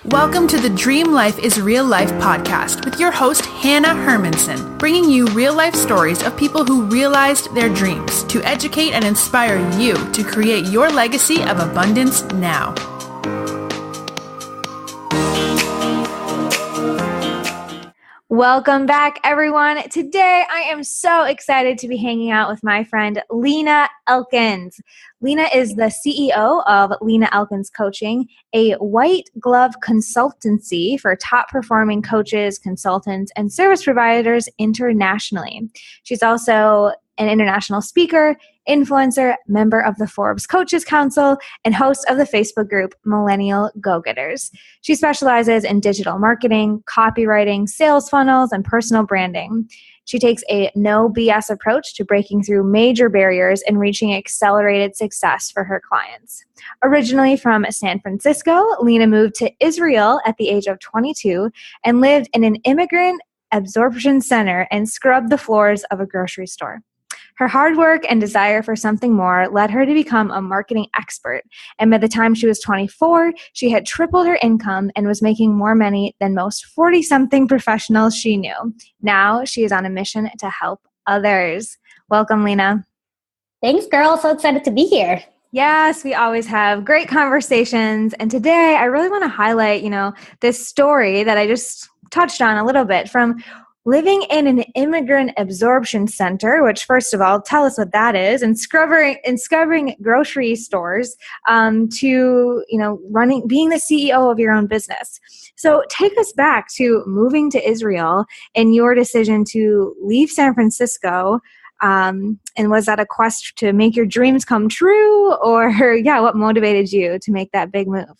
Welcome to the Dream Life is Real Life podcast with your host, Hannah Hermanson, bringing you real-life stories of people who realized their dreams to educate and inspire you to create your legacy of abundance now. Welcome back, everyone. Today, I am so excited to be hanging out with my friend, Lena Elkins. Lena is the CEO of Lena Elkins Coaching, a white glove consultancy for top-performing coaches, consultants, and service providers internationally. She's also an international speaker, influencer, member of the Forbes Coaches Council, and host of the Facebook group Millennial Go-Getters. She specializes in digital marketing, copywriting, sales funnels, and personal branding. She takes a no BS approach to breaking through major barriers and reaching accelerated success for her clients. Originally from San Francisco, Lena moved to Israel at the age of 22 and lived in an immigrant absorption center and scrubbed the floors of a grocery store. Her hard work and desire for something more led her to become a marketing expert, and by the time she was 24, she had tripled her income and was making more money than most 40-something professionals she knew. Now she is on a mission to help others. Welcome, Lena. Thanks, girl. So excited to be here. Yes, we always have great conversations, and today I really want to highlight, this story that I just touched on a little bit from living in an immigrant absorption center, which first of all, tell us what that is, and scrubbing grocery stores to, being the CEO of your own business. So take us back to moving to Israel and your decision to leave San Francisco. And was that a quest to make your dreams come true, or what motivated you to make that big move?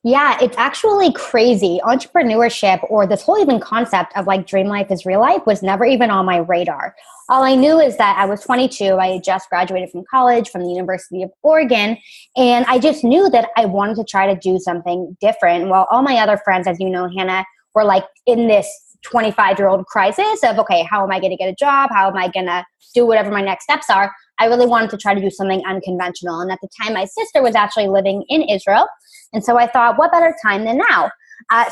Yeah, it's actually crazy. Entrepreneurship, or this whole even concept of like dream life is real life, was never even on my radar. All I knew is that I was 22. I had just graduated from college from the University of Oregon. And I just knew that I wanted to try to do something different. While all my other friends, as you know, Hannah, were like in this 25-year-old crisis of, okay, how am I going to get a job? How am I going to do whatever my next steps are? I really wanted to try to do something unconventional. And at the time, my sister was actually living in Israel. And so I thought, what better time than now?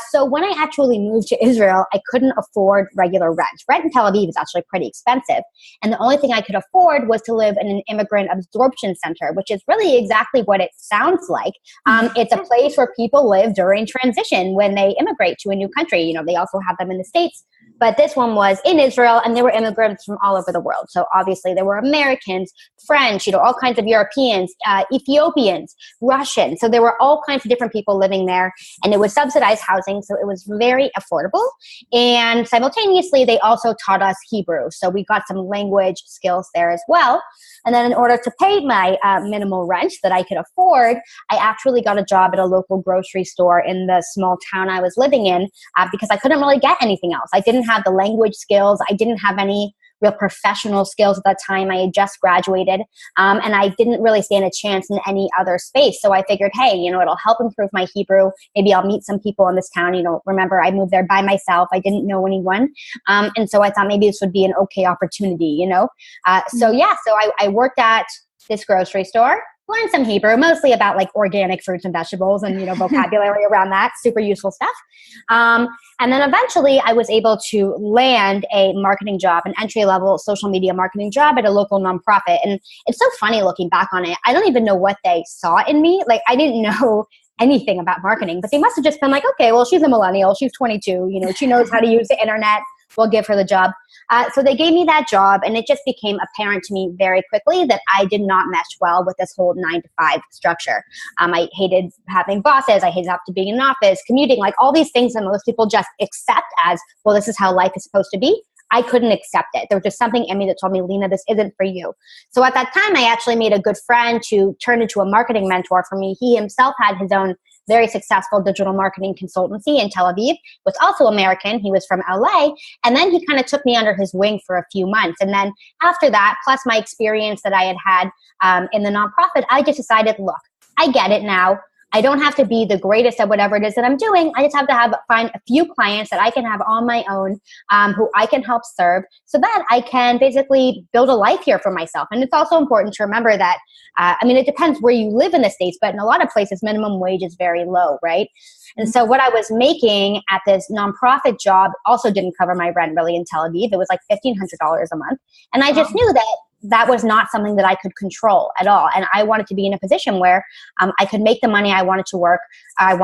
So when I actually moved to Israel, I couldn't afford regular rent. Rent in Tel Aviv is actually pretty expensive. And the only thing I could afford was to live in an immigrant absorption center, which is really exactly what it sounds like. It's a place where people live during transition when they immigrate to a new country. They also have them in the States. But this one was in Israel, and there were immigrants from all over the world. So obviously there were Americans, French, all kinds of Europeans, Ethiopians, Russians. So there were all kinds of different people living there, and it was subsidized housing. So it was very affordable. And simultaneously, they also taught us Hebrew. So we got some language skills there as well. And then in order to pay my minimal rent that I could afford, I actually got a job at a local grocery store in the small town I was living in because I couldn't really get anything else. I didn't have the language skills. I didn't have any real professional skills at that time. I had just graduated, and I didn't really stand a chance in any other space. So I figured, hey, it'll help improve my Hebrew. Maybe I'll meet some people in this town. Remember, I moved there by myself. I didn't know anyone. And so I thought maybe this would be an okay opportunity, So I worked at this grocery store, learned some Hebrew, mostly about like organic fruits and vegetables and, vocabulary around that, super useful stuff. And then eventually I was able to land a marketing job, an entry-level social media marketing job at a local nonprofit. And it's so funny looking back on it. I don't even know what they saw in me. Like, I didn't know anything about marketing, but they must have just been like, okay, well, she's a millennial. She's 22. She knows how to use the internet. We'll give her the job. So they gave me that job, and it just became apparent to me very quickly that I did not mesh well with this whole 9-to-5 structure. I hated having bosses. I hated having to be in an office, commuting, like all these things that most people just accept as, well, this is how life is supposed to be. I couldn't accept it. There was just something in me that told me, Lena, this isn't for you. So at that time, I actually made a good friend to turn into a marketing mentor for me. He himself had his own very successful digital marketing consultancy in Tel Aviv, was also American. He was from LA. And then he kind of took me under his wing for a few months. And then after that, plus my experience that I had in the nonprofit, I just decided, look, I get it now. I don't have to be the greatest at whatever it is that I'm doing. I just have to find a few clients that I can have on my own, who I can help serve, so that I can basically build a life here for myself. And it's also important to remember that, it depends where you live in the States, but in a lot of places, minimum wage is very low, right? And so what I was making at this nonprofit job also didn't cover my rent really in Tel Aviv. It was like $1,500 a month. And I just knew that that was not something that I could control at all. And I wanted to be in a position where I could make the money I wanted to work. I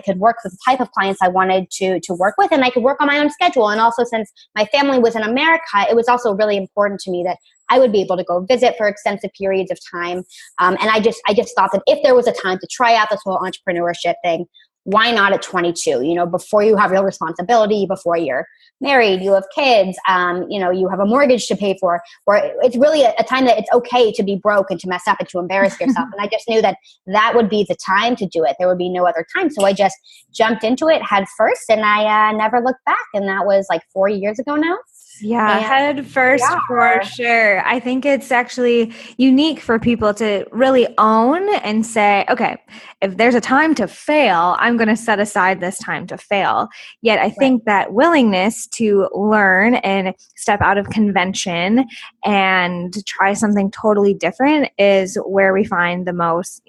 could work with the type of clients I wanted to work with, and I could work on my own schedule. And also, since my family was in America, it was also really important to me that I would be able to go visit for extensive periods of time. And I just thought that if there was a time to try out this whole entrepreneurship thing, why not at 22? Before you have real responsibility, before you're married, you have kids, you have a mortgage to pay for, or it's really a time that it's okay to be broke and to mess up and to embarrass yourself. And I just knew that that would be the time to do it. There would be no other time. So I just jumped into it head first, and I never looked back. And that was like 4 years ago now. Yeah, head first for sure. I think it's actually unique for people to really own and say, okay, if there's a time to fail, I'm going to set aside this time to fail. Yet I think that willingness to learn and step out of convention and try something totally different is where we find the most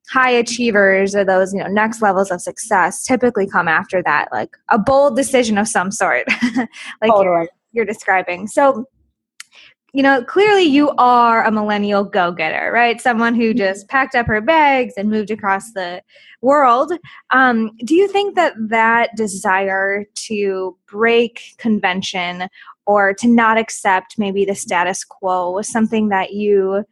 high achievers, or those, next levels of success, typically come after that, like a bold decision of some sort, like you're describing. So, clearly you are a millennial go-getter, right? Someone who just packed up her bags and moved across the world. Do you think that desire to break convention or to not accept maybe the status quo was something that you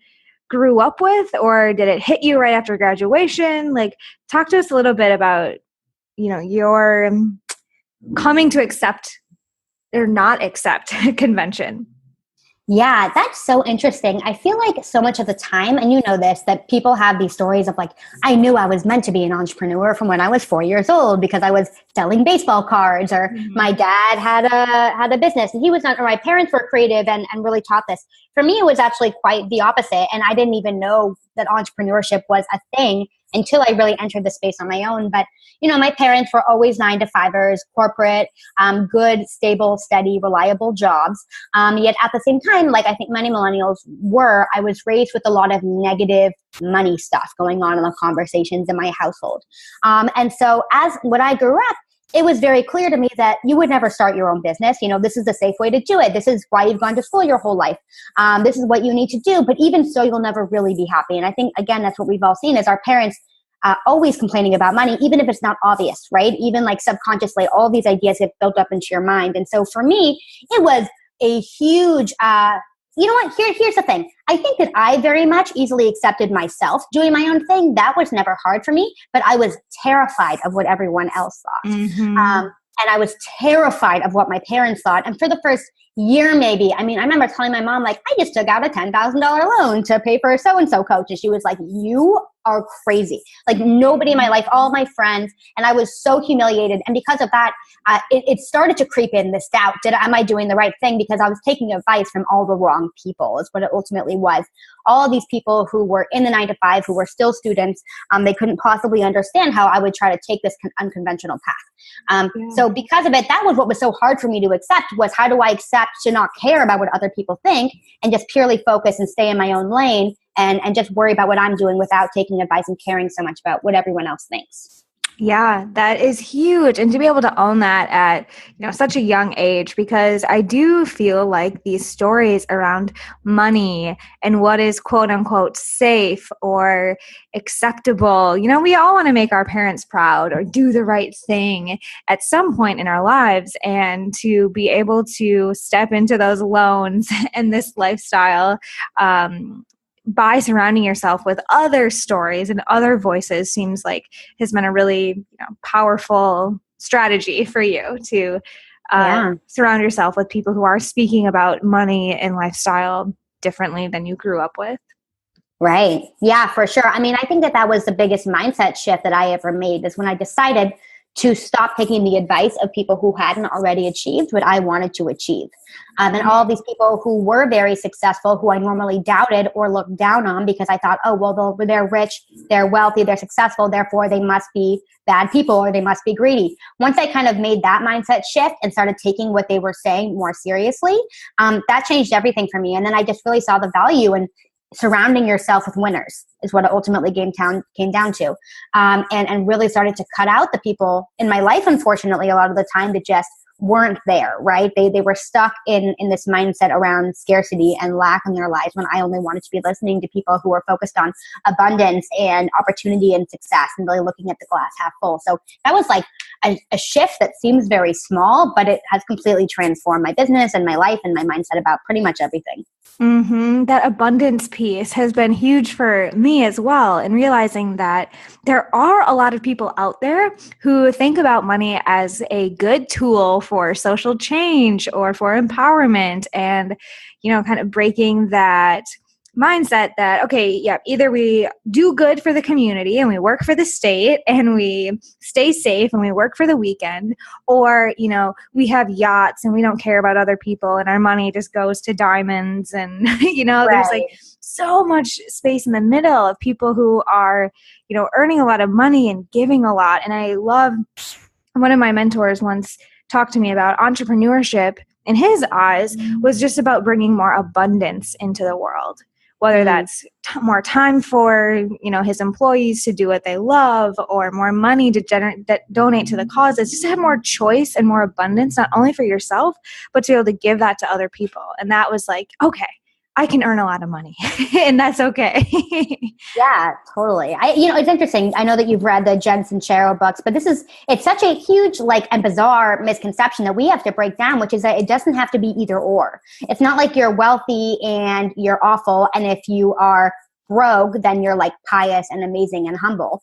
grew up with, or did it hit you right after graduation? Like, talk to us a little bit about, your coming to accept or not accept convention. Yeah, that's so interesting. I feel like so much of the time, and you know this, that people have these stories of like, I knew I was meant to be an entrepreneur from when I was 4 years old because I was selling baseball cards, or my dad had a business and he was not, or my parents were creative and really taught this. For me, it was actually quite the opposite. And I didn't even know that entrepreneurship was a thing until I really entered the space on my own. But, my parents were always 9-to-5ers, corporate, good, stable, steady, reliable jobs. Yet at the same time, like I think many millennials were, I was raised with a lot of negative money stuff going on in the conversations in my household. And so when I grew up, it was very clear to me that you would never start your own business. This is the safe way to do it. This is why you've gone to school your whole life. This is what you need to do. But even so, you'll never really be happy. And I think, again, that's what we've all seen is our parents always complaining about money, even if it's not obvious, right? Even like subconsciously, all these ideas get built up into your mind. And so for me, it was a huge, you know what? Here's the thing. I think that I very much easily accepted myself doing my own thing. That was never hard for me, but I was terrified of what everyone else thought. And I was terrified of what my parents thought. And for the first year, maybe, I remember telling my mom, like, I just took out a $10,000 loan to pay for a so-and-so coach. And she was like, you are crazy. Like, nobody in my life, all my friends. And I was so humiliated. And because of that, it started to creep in this doubt. Am I doing the right thing? Because I was taking advice from all the wrong people is what it ultimately was. All of these people who were in the 9-to-5, who were still students, they couldn't possibly understand how I would try to take this unconventional path. So because of it, that was what was so hard for me to accept, was how do I accept to not care about what other people think and just purely focus and stay in my own lane and just worry about what I'm doing without taking advice and caring so much about what everyone else thinks. Yeah, that is huge. And to be able to own that at, such a young age, because I do feel like these stories around money and what is quote unquote safe or acceptable, we all want to make our parents proud or do the right thing at some point in our lives. And to be able to step into those loans and this lifestyle, by surrounding yourself with other stories and other voices seems like has been a really powerful strategy for you to surround yourself with people who are speaking about money and lifestyle differently than you grew up with. Right. Yeah, for sure. I think that was the biggest mindset shift that I ever made, is when I decided to stop taking the advice of people who hadn't already achieved what I wanted to achieve. And all of these people who were very successful, who I normally doubted or looked down on because I thought, oh, well, they're rich, they're wealthy, they're successful, therefore they must be bad people or they must be greedy. Once I kind of made that mindset shift and started taking what they were saying more seriously, that changed everything for me. And then I just really saw the value in surrounding yourself with winners is what it ultimately came down to. And really started to cut out the people in my life, unfortunately, a lot of the time that just weren't there, right? They were stuck in this mindset around scarcity and lack in their lives when I only wanted to be listening to people who were focused on abundance and opportunity and success and really looking at the glass half full. So that was like a shift that seems very small, but it has completely transformed my business and my life and my mindset about pretty much everything. Mm-hmm. That abundance piece has been huge for me as well, and realizing that there are a lot of people out there who think about money as a good tool for social change or for empowerment, and, kind of breaking that mindset that, okay, yeah, either we do good for the community and we work for the state and we stay safe and we work for the weekend, or, we have yachts and we don't care about other people and our money just goes to diamonds. And, there's like so much space in the middle of people who are, earning a lot of money and giving a lot. And I love, one of my mentors once talked to me about entrepreneurship in his eyes was just about bringing more abundance into the world. Whether that's more time for, his employees to do what they love, or more money to donate to the causes, just to have more choice and more abundance, not only for yourself, but to be able to give that to other people. And that was like, okay, I can earn a lot of money and that's okay. Yeah, totally. It's interesting. I know that you've read the Jen Sincero books, but it's such a huge, and bizarre misconception that we have to break down, which is that it doesn't have to be either or. It's not like you're wealthy and you're awful, and if you are broke, then you're pious and amazing and humble.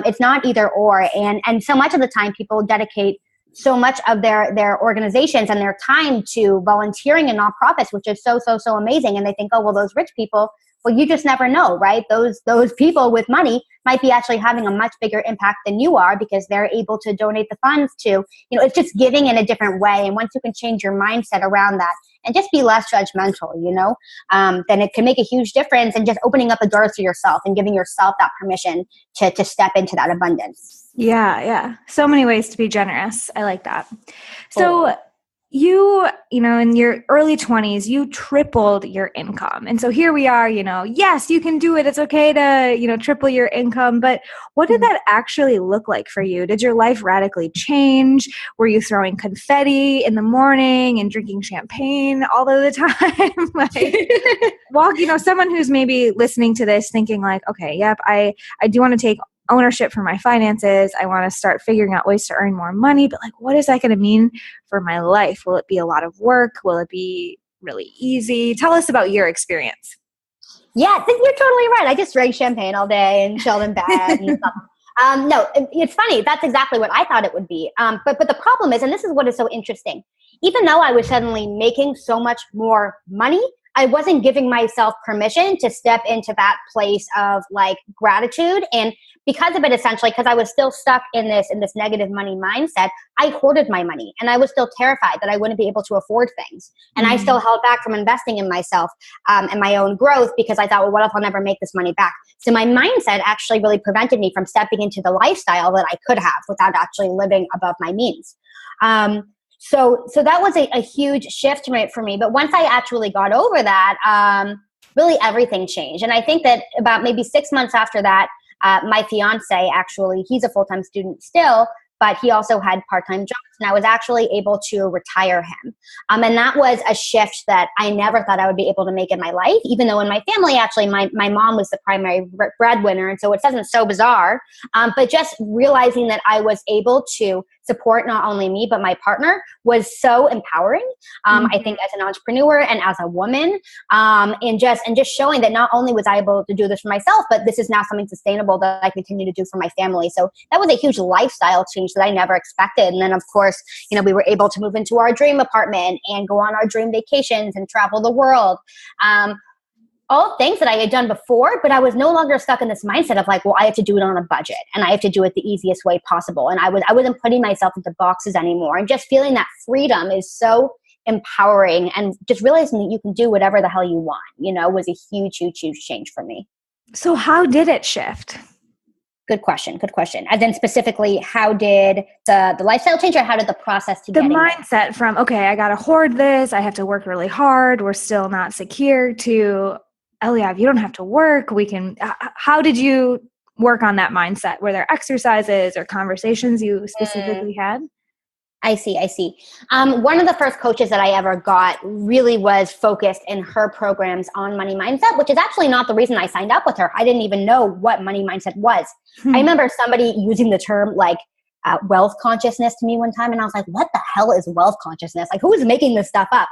It's not either or. And so much of the time people dedicate so much of their organizations and their time to volunteering in nonprofits, which is so amazing. And they think, oh, well, those rich people, well, you just never know, right? Those people with money might be actually having a much bigger impact than you are because they're able to donate the funds to, it's just giving in a different way. And once you can change your mindset around that and just be less judgmental, then it can make a huge difference in just opening up the doors to yourself and giving yourself that permission to step into that abundance. Yeah. So many ways to be generous. I like that. So you, in your early 20s, you tripled your income. And so here we are, yes, you can do it. It's okay to, triple your income. But what did that actually look like for you? Did your life radically change? Were you throwing confetti in the morning and drinking champagne all of the time? Someone who's maybe listening to this thinking okay, yep, I do want to take ownership for my finances. I want to start figuring out ways to earn more money, but what is that going to mean for my life? Will it be a lot of work? Will it be really easy? Tell us about your experience. Yeah, you're totally right. I just drank champagne all day and chilled in bed and stuff. No, it's funny. That's exactly what I thought it would be. But the problem is, and this is what is so interesting, even though I was suddenly making so much more money, I wasn't giving myself permission to step into that place of gratitude. And because of it, essentially, because I was still stuck in this negative money mindset, I hoarded my money, and I was still terrified that I wouldn't be able to afford things. And I still held back from investing in myself and my own growth because I thought, well, what if I'll never make this money back? So my mindset actually really prevented me from stepping into the lifestyle that I could have without actually living above my means. So that was a huge shift for me. But once I actually got over that, really everything changed. And I think that about maybe 6 months after that, my fiance, actually, he's a full-time student still, but he also had part-time jobs, and I was actually able to retire him. And that was a shift that I never thought I would be able to make in my life, even though in my family, actually, my mom was the primary breadwinner, and so it wasn't so bizarre. But just realizing that I was able to support not only me, but my partner was so empowering, I think, as an entrepreneur and as a woman, and just showing that not only was I able to do this for myself, but this is now something sustainable that I continue to do for my family. So that was a huge lifestyle change that I never expected. And then, of course, we were able to move into our dream apartment and go on our dream vacations and travel the world. all things that I had done before, but I was no longer stuck in this mindset of like, well, I have to do it on a budget and I have to do it the easiest way possible. And I wasn't putting myself into boxes anymore. And just feeling that freedom is so empowering, and just realizing that you can do whatever the hell you want, was a huge, huge, huge change for me. So how did it shift? Good question. As in specifically, how did the lifestyle change, or how did the process to the getting mindset there? From, okay, I got to hoard this, I have to work really hard, we're still not secure, to, Eliav, you don't have to work. We can, how did you work on that mindset? Were there exercises or conversations you specifically had? I see. One of the first coaches that I ever got really was focused in her programs on money mindset, which is actually not the reason I signed up with her. I didn't even know what money mindset was. I remember somebody using the term like wealth consciousness to me one time, and I was like, what the hell is wealth consciousness? Like, who is making this stuff up?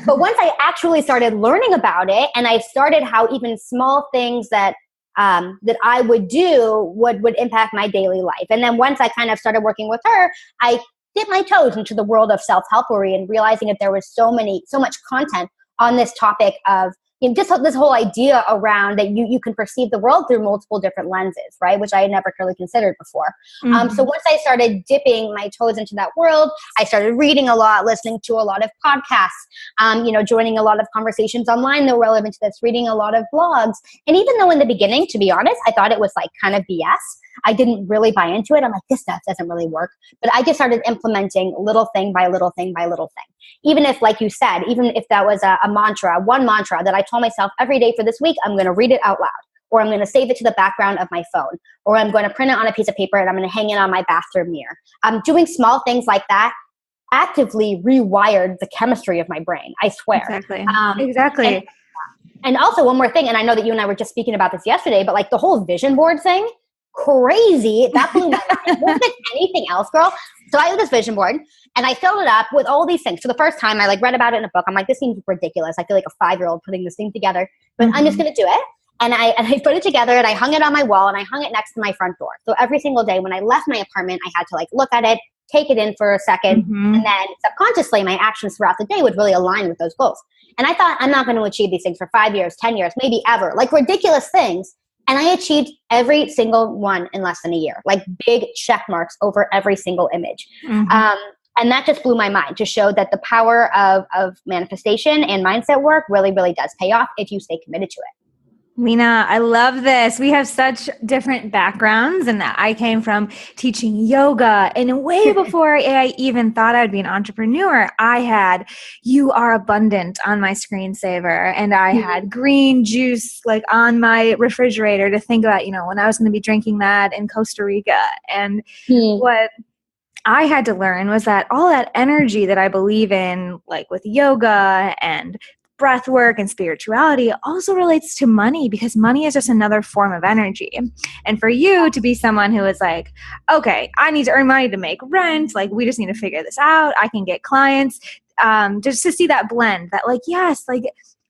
But once I actually started learning about it, and I started how even small things that I would do would impact my daily life. And then once I kind of started working with her, I dip my toes into the world of self-helpery, and realizing that there was so much content on this topic of just this whole idea around that you can perceive the world through multiple different lenses, right? Which I had never really considered before. So once I started dipping my toes into that world, I started reading a lot, listening to a lot of podcasts, joining a lot of conversations online that were relevant to this, reading a lot of blogs. And even though in the beginning, to be honest, I thought it was like kind of BS, I didn't really buy into it. I'm like, this stuff doesn't really work. But I just started implementing little thing by little thing by little thing. Even if, like you said, even if that was one mantra that I told myself every day for this week, I'm going to read it out loud, or I'm going to save it to the background of my phone, or I'm going to print it on a piece of paper and I'm going to hang it on my bathroom mirror. Doing small things like that actively rewired the chemistry of my brain. I swear. Exactly. And also one more thing, and I know that you and I were just speaking about this yesterday, but like the whole vision board thing, crazy. That blew my mind. More than anything else, girl. So I have this vision board, and I filled it up with all these things. For the first time, I read about it in a book. I'm like, this seems ridiculous. I feel like a 5-year-old putting this thing together, but I'm just going to do it. And I put it together, and I hung it on my wall, and I hung it next to my front door. So every single day when I left my apartment, I had to look at it, take it in for a second, and then subconsciously my actions throughout the day would really align with those goals. And I thought, I'm not going to achieve these things for 5 years, 10 years, maybe ever, ridiculous things. And I achieved every single one in less than a year, big check marks over every single image. And that just blew my mind, to show that the power of manifestation and mindset work really, really does pay off if you stay committed to it. Lena, I love this. We have such different backgrounds, and I came from teaching yoga, and way before I even thought I'd be an entrepreneur, I had "You Are Abundant" on my screensaver, and I had green juice on my refrigerator to think about, when I was going to be drinking that in Costa Rica. And what I had to learn was that all that energy that I believe in, with yoga and breath work and spirituality, also relates to money, because money is just another form of energy. And for you to be someone who is okay, I need to earn money to make rent, we just need to figure this out, I can get clients, just to see that blend, that yes,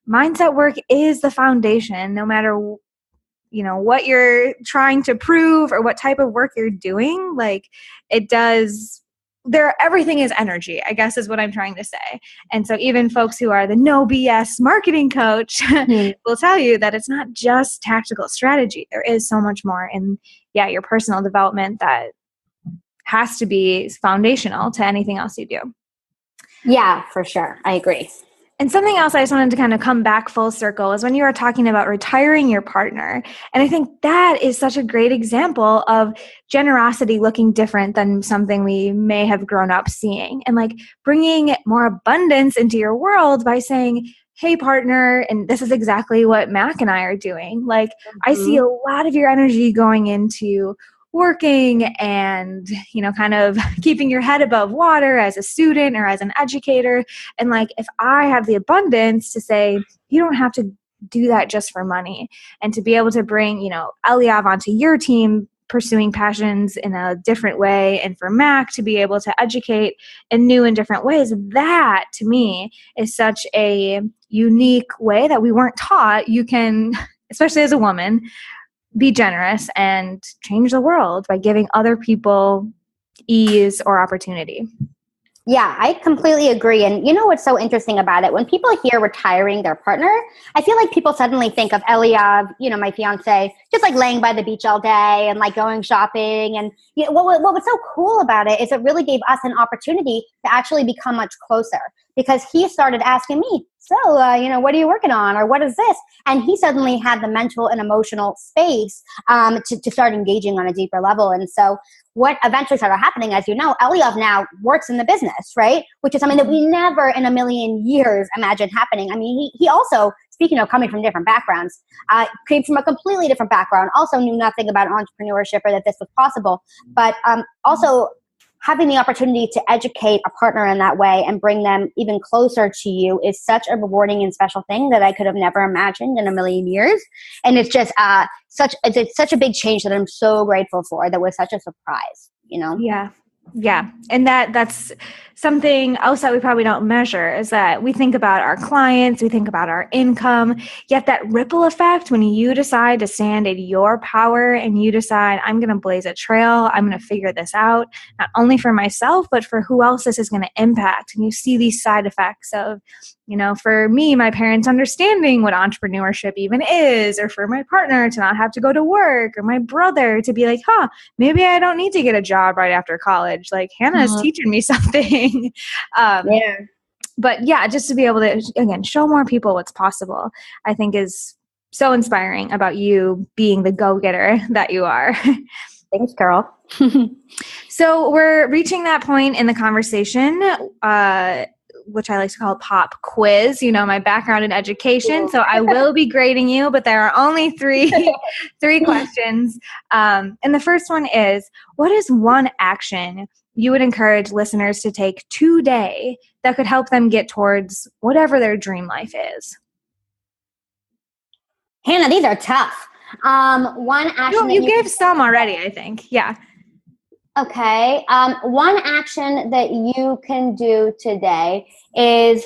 mindset work is the foundation, no matter what you're trying to prove or what type of work you're doing. It does, everything is energy, I guess, is what I'm trying to say. And so even folks who are the no BS marketing coach will tell you that it's not just tactical strategy. There is so much more in your personal development that has to be foundational to anything else you do. Yeah, for sure. I agree. And something else I just wanted to kind of come back full circle is when you were talking about retiring your partner. And I think that is such a great example of generosity looking different than something we may have grown up seeing. And bringing more abundance into your world by saying, hey, partner, and this is exactly what Mac and I are doing. I see a lot of your energy going into working and, kind of keeping your head above water as a student or as an educator. And if I have the abundance to say, you don't have to do that just for money, and to be able to bring, Eliav onto your team, pursuing passions in a different way, and for Mac to be able to educate in new and different ways, that to me is such a unique way that we weren't taught. You can, especially as a woman, be generous and change the world by giving other people ease or opportunity. Yeah, I completely agree. And you know what's so interesting about it? When people hear retiring their partner, I feel like people suddenly think of Eliav, my fiance, just like laying by the beach all day and like going shopping. And what was so cool about it is it really gave us an opportunity to actually become much closer, because he started asking me, so, what are you working on? Or what is this? And he suddenly had the mental and emotional space to start engaging on a deeper level. And so what eventually started happening, as you know, Eliav now works in the business, right? Which is something that we never in a million years imagined happening. I mean, he also, speaking of coming from different backgrounds, came from a completely different background, also knew nothing about entrepreneurship or that this was possible, but also having the opportunity to educate a partner in that way and bring them even closer to you is such a rewarding and special thing that I could have never imagined in a million years. And it's just it's such a big change that I'm so grateful for. That was such a surprise, Yeah. Yeah. And that's something else that we probably don't measure, is that we think about our clients, we think about our income, yet that ripple effect, when you decide to stand in your power and you decide, I'm going to blaze a trail, I'm going to figure this out, not only for myself, but for who else this is going to impact. And you see these side effects of, for me, my parents understanding what entrepreneurship even is, or for my partner to not have to go to work, or my brother to be like, maybe I don't need to get a job right after college. Like Hannah is teaching me something. Yeah. But yeah, just to be able to, again, show more people what's possible, I think is so inspiring about you being the go-getter that you are. Thanks, girl. So we're reaching that point in the conversation, which I like to call pop quiz, my background in education. So I will be grading you, but there are only three questions. And the first one is, what is one action you would encourage listeners to take today that could help them get towards whatever their dream life is? Hannah, these are tough. One action. You gave some already, I think. Yeah. Okay. One action that you can do today is,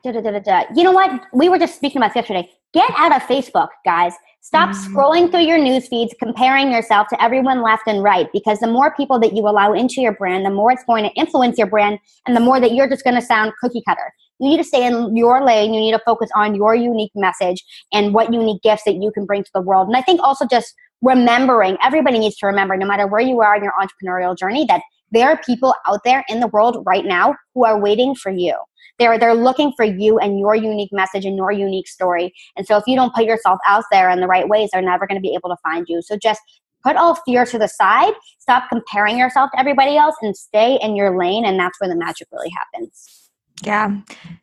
you know what? We were just speaking about this yesterday. Get out of Facebook, guys. Stop scrolling through your news feeds, comparing yourself to everyone left and right, because the more people that you allow into your brand, the more it's going to influence your brand, and the more that you're just going to sound cookie cutter. You need to stay in your lane. You need to focus on your unique message and what unique gifts that you can bring to the world. And I think also just remembering, everybody needs to remember, no matter where you are in your entrepreneurial journey, that there are people out there in the world right now who are waiting for you. They're looking for you and your unique message and your unique story. And so if you don't put yourself out there in the right ways, they're never going to be able to find you. So just put all fear to the side, stop comparing yourself to everybody else, and stay in your lane. And that's where the magic really happens. Yeah.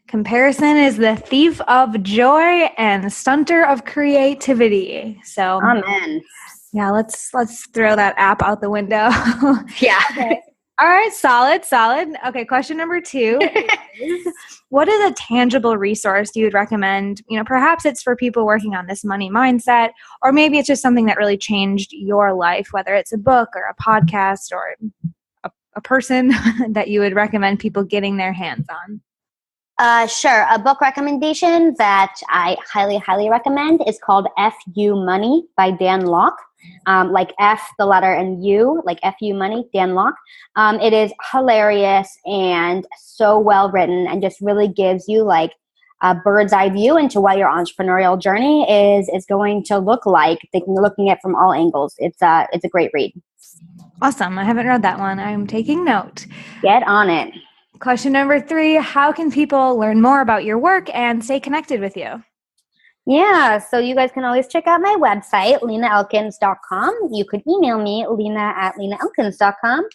Comparison is the thief of joy and the stunter of creativity. So, amen. Yeah, let's throw that app out the window. Yeah. Okay. All right. Solid. Okay. Question number 2 is, what is a tangible resource you would recommend? Perhaps it's for people working on this money mindset, or maybe it's just something that really changed your life, whether it's a book or a podcast or a person that you would recommend people getting their hands on. Sure. A book recommendation that I highly, highly recommend is called F.U. Money by Dan Lok. Like F, the letter, and U, like F.U. Money, Dan Lok. It is hilarious and so well written, and just really gives you like a bird's eye view into what your entrepreneurial journey is going to look like. Looking at it from all angles. It's a great read. Awesome. I haven't read that one. I'm taking note. Get on it. Question number 3, how can people learn more about your work and stay connected with you? Yeah, so you guys can always check out my website, lenaelkins.com. You could email me, lena@lenaelkins.com.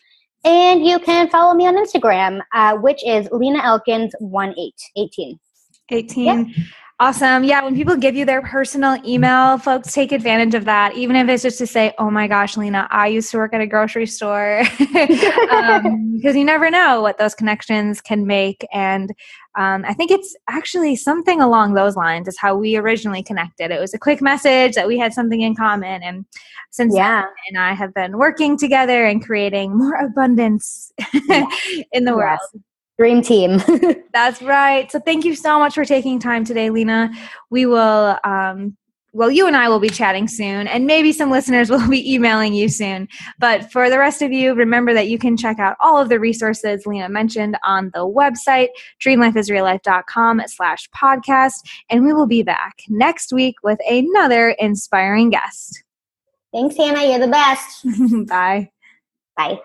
And you can follow me on Instagram, which is lenaelkins18. 18. Yep. Awesome. Yeah, when people give you their personal email, folks take advantage of that, even if it's just to say, oh my gosh, Lena, I used to work at a grocery store, because you never know what those connections can make. And I think it's actually something along those lines is how we originally connected. It was a quick message that we had something in common. And since then, and I have been working together and creating more abundance in the world. Dream team. That's right. So thank you so much for taking time today, Lena. We will well, you and I will be chatting soon, and maybe some listeners will be emailing you soon. But for the rest of you, remember that you can check out all of the resources Lena mentioned on the website, dreamlifeisreallife.com/podcast. And we will be back next week with another inspiring guest. Thanks, Hannah. You're the best. Bye. Bye.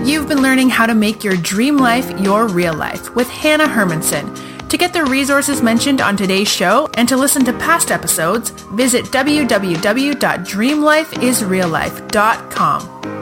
You've been learning how to make your dream life your real life with Hannah Hermanson. To get the resources mentioned on today's show and to listen to past episodes, visit www.dreamlifeisreallife.com.